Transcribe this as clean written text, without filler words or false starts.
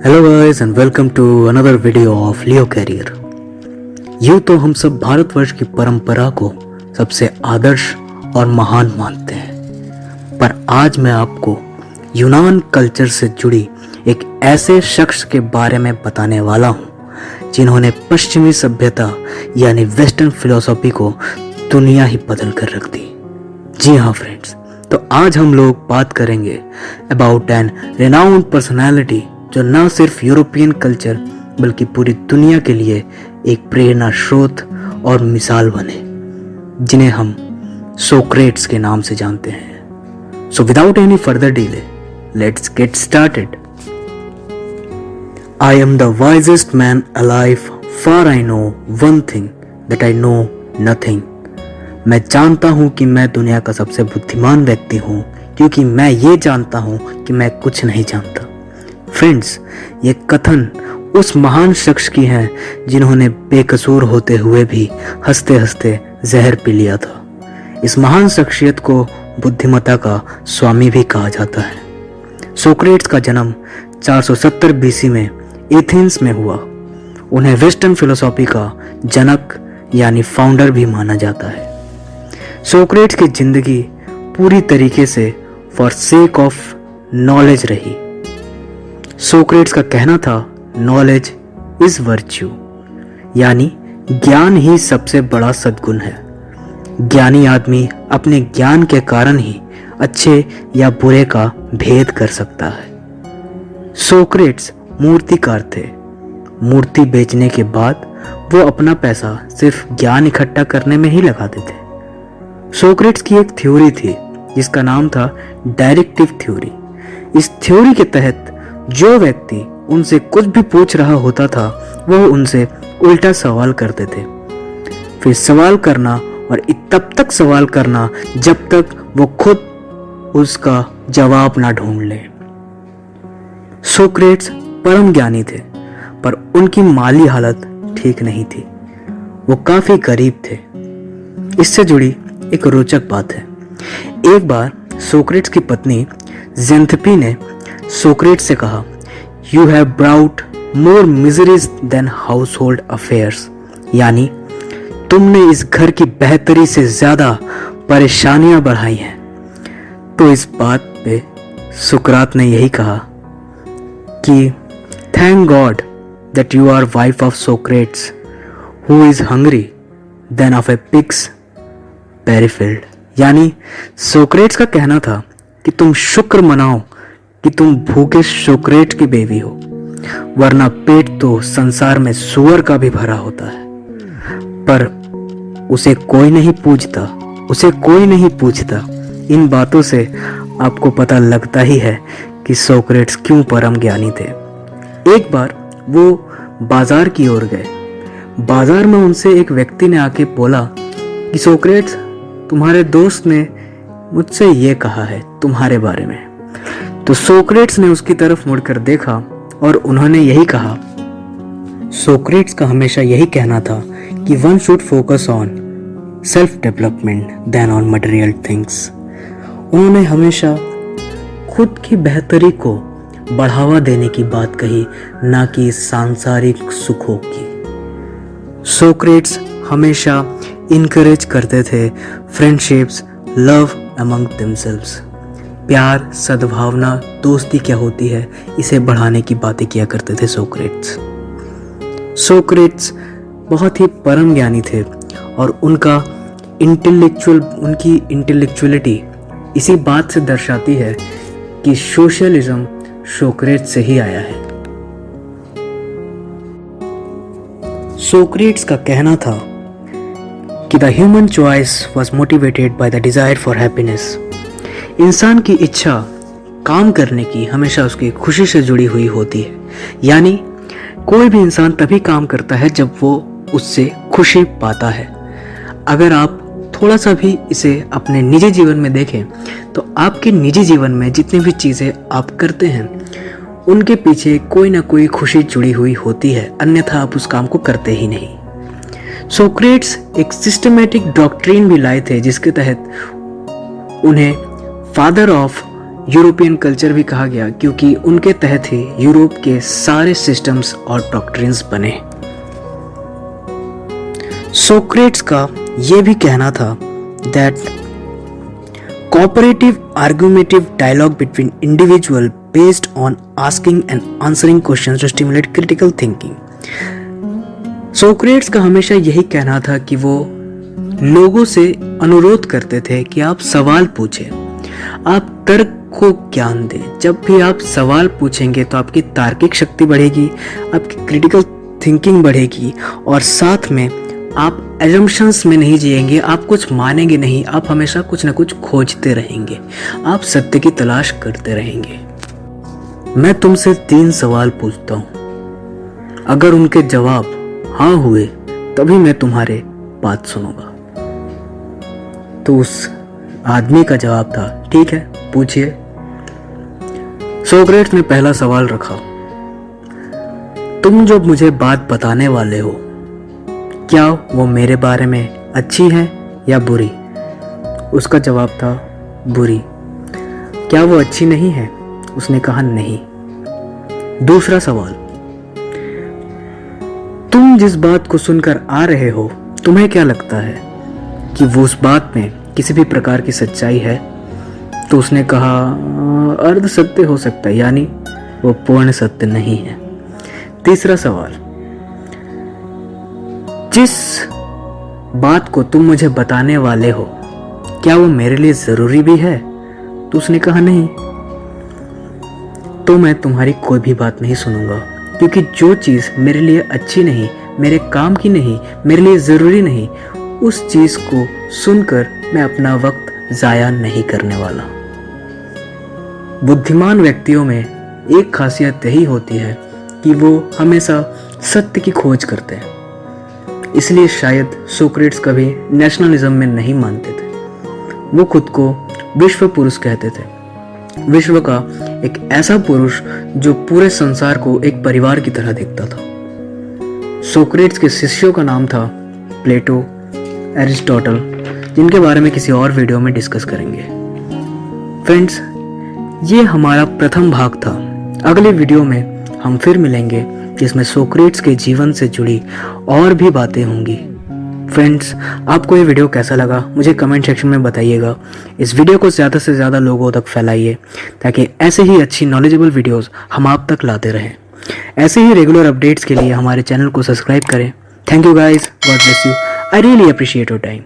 Hello guys and welcome to another video of Leo career. यूँ तो हम सब भारतवर्ष की परंपरा को सबसे आदर्श और महान मानते हैं, पर आज मैं आपको यूनान कल्चर से जुड़ी एक ऐसे शख्स के बारे में बताने वाला हूँ जिन्होंने पश्चिमी सभ्यता यानी वेस्टर्न फिलॉसफी को दुनिया ही बदल कर रख दी। जी हाँ फ्रेंड्स, तो आज हम लोग बात करेंगे अबाउट एन रेनाउंड पर्सनैलिटी जो न सिर्फ यूरोपियन कल्चर बल्कि पूरी दुनिया के लिए एक प्रेरणा स्रोत और मिसाल बने, जिन्हें हम सोक्रेट्स के नाम से जानते हैं। So without any further delay, let's get started. I am the wisest man alive, for I know one thing that I know nothing. मैं जानता हूं कि मैं दुनिया का सबसे बुद्धिमान व्यक्ति हूं, क्योंकि मैं ये जानता हूं कि मैं कुछ नहीं जानता। फ्रेंड्स, ये कथन उस महान शख्स की है जिन्होंने बेकसूर होते हुए भी हंसते हंसते जहर पी लिया था। इस महान शख्सियत को बुद्धिमत्ता का स्वामी भी कहा जाता है। सोक्रेट्स का जन्म 470 बीसी में एथेंस में हुआ। उन्हें वेस्टर्न फिलोसॉफी का जनक यानी फाउंडर भी माना जाता है। सोक्रेट्स की जिंदगी पूरी तरीके से फॉर सेक ऑफ नॉलेज रही। सोक्रेट्स का कहना था, नॉलेज इज वर्च्यू, यानी ज्ञान ही सबसे बड़ा सद्गुण है। ज्ञानी आदमी अपने ज्ञान के कारण ही अच्छे या बुरे का भेद कर सकता है। सोक्रेट्स मूर्तिकार थे। मूर्ति बेचने के बाद वो अपना पैसा सिर्फ ज्ञान इकट्ठा करने में ही लगाते थे। सोक्रेट्स की एक थ्योरी थी जिसका नाम था डायरेक्टिव थ्योरी। इस थ्योरी के तहत जो व्यक्ति उनसे कुछ भी पूछ रहा होता था वह उनसे उल्टा सवाल करते थे, फिर सवाल करना और तब तक सवाल करना जब तक वो खुद उसका जवाब ना ढूंढ ले। सोक्रेट्स परम ज्ञानी थे, पर उनकी माली हालत ठीक नहीं थी। वो काफी गरीब थे। इससे जुड़ी एक रोचक बात है। एक बार सोक्रेट्स की पत्नी ज़ेंथपी ने सोक्रेट्स से कहा, you have brought more miseries than household affairs, यानी तुमने इस घर की बेहतरी से ज्यादा परेशानियां बढ़ाई हैं। तो इस बात पे सुकरात ने यही कहा कि thank God that you are wife of Socrates who is hungry than of a pigs पेरीफील्ड, यानी सोक्रेट्स का कहना था कि तुम शुक्र मनाओ कि तुम भूखे सोक्रेट की बेबी हो, वरना पेट तो संसार में सुअर का भी भरा होता है। पर उसे कोई नहीं पूछता। इन बातों से आपको पता लगता ही है कि सोक्रेट्स क्यों परम ज्ञानी थे। एक बार वो बाजार की ओर गए। बाजार में उनसे एक व्यक्ति ने आके बोला कि सोक्रेट्स, तुम्हारे दोस्त ने मुझसे ये कहा है तुम्हारे बारे में। तो सोक्रेट्स ने उसकी तरफ मुड़कर देखा और उन्होंने यही कहा। सोक्रेट्स का हमेशा यही कहना था कि one should focus on self development then on material things. उन्होंने हमेशा खुद की बेहतरी को बढ़ावा देने की बात कही, ना कि सांसारिक सुखों की। सोक्रेट्स हमेशा इनकरेज करते थे फ्रेंडशिप्स, लव अमंग देमसेल्व्स। प्यार, सद्भावना, दोस्ती क्या होती है, इसे बढ़ाने की बातें किया करते थे सोक्रेट्स। सोक्रेट्स बहुत ही परम ज्ञानी थे और उनकी इंटेलेक्चुअलिटी इसी बात से दर्शाती है कि सोशलिज्म सोक्रेट्स से ही आया है। सोक्रेट्स का कहना था कि the human choice was motivated by the desire for happiness. इंसान की इच्छा काम करने की हमेशा उसकी खुशी से जुड़ी हुई होती है, यानी कोई भी इंसान तभी काम करता है जब वो उससे खुशी पाता है। अगर आप थोड़ा सा भी इसे अपने निजी जीवन में देखें तो आपके निजी जीवन में जितनी भी चीज़ें आप करते हैं उनके पीछे कोई ना कोई खुशी जुड़ी हुई होती है, अन्यथा आप उस काम को करते ही नहीं। सोक्रेट्स एक सिस्टमेटिक डॉक्ट्रिन भी लाए थे जिसके तहत उन्हें फादर ऑफ यूरोपियन कल्चर भी कहा गया, क्योंकि उनके तहत ही यूरोप के सारे सिस्टम्स और डॉक्ट्रिन्स बने। सोक्रेट्स का यह भी कहना था that cooperative argumentative dialogue between individual based on asking and answering questions to stimulate critical thinking. Socrates का हमेशा यही कहना था कि वो लोगों से अनुरोध करते थे कि आप सवाल पूछें, आप तर्क को ज्ञान दें। जब भी आप सवाल पूछेंगे तो आपकी तार्किक शक्ति बढ़ेगी, आपकी क्रिटिकल थिंकिंग बढ़ेगी, और साथ में आप एजम्पशंस में नहीं जिएंगे, आप कुछ मानेंगे नहीं, आप हमेशा कुछ ना कुछ खोजते रहेंगे, आप सत्य की तलाश करते रहेंगे। मैं तुमसे 3 सवाल पूछता हूं, अगर उनके जवाब हाँ हुए तभी मैं तुम्हारे बात सुनूंगा। तो उस आदमी का जवाब था, ठीक है पूछिए। सोक्रेट्स ने पहला सवाल रखा, तुम जो मुझे बात बताने वाले हो, क्या वो मेरे बारे में अच्छी है या बुरी? उसका जवाब था बुरी। क्या वो अच्छी नहीं है? उसने कहा नहीं। दूसरा सवाल, तुम जिस बात को सुनकर आ रहे हो, तुम्हें क्या लगता है कि वो उस बात में किसी भी प्रकार की सच्चाई है? तो उसने कहा अर्ध सत्य हो सकता है, यानी वो पूर्ण सत्य नहीं है। तीसरा सवाल, जिस बात को तुम मुझे बताने वाले हो, क्या वो मेरे लिए जरूरी भी है? तो उसने कहा नहीं। तो मैं तुम्हारी कोई भी बात नहीं सुनूंगा, क्योंकि जो चीज मेरे लिए अच्छी नहीं, मेरे काम की नहीं, मेरे लिए जरूरी नहीं, उस चीज को सुनकर मैं अपना वक्त जाया नहीं करने वाला। बुद्धिमान व्यक्तियों में एक खासियत यही होती है कि वो हमेशा सत्य की खोज करते हैं। इसलिए शायद सोक्रेट्स कभी नेशनलिज्म में नहीं मानते थे। वो खुद को विश्व पुरुष कहते थे, विश्व का एक ऐसा पुरुष जो पूरे संसार को एक परिवार की तरह देखता था। सोक्रेट्स के शिष्यों का नाम था प्लेटो, एरिस्टोटल, जिनके बारे में किसी और वीडियो में डिस्कस करेंगे। फ्रेंड्स, ये हमारा प्रथम भाग था। अगले वीडियो में हम फिर मिलेंगे, जिसमें सोक्रेट्स के जीवन से जुड़ी और भी बातें होंगी। फ्रेंड्स, आपको ये वीडियो कैसा लगा मुझे कमेंट सेक्शन में बताइएगा। इस वीडियो को ज़्यादा से ज़्यादा लोगों तक फैलाइए, ताकि ऐसे ही अच्छी नॉलेजेबल वीडियोस हम आप तक लाते रहें। ऐसे ही रेगुलर अपडेट्स के लिए हमारे चैनल को सब्सक्राइब करें। Thank you guys, God bless you, I really appreciate your time.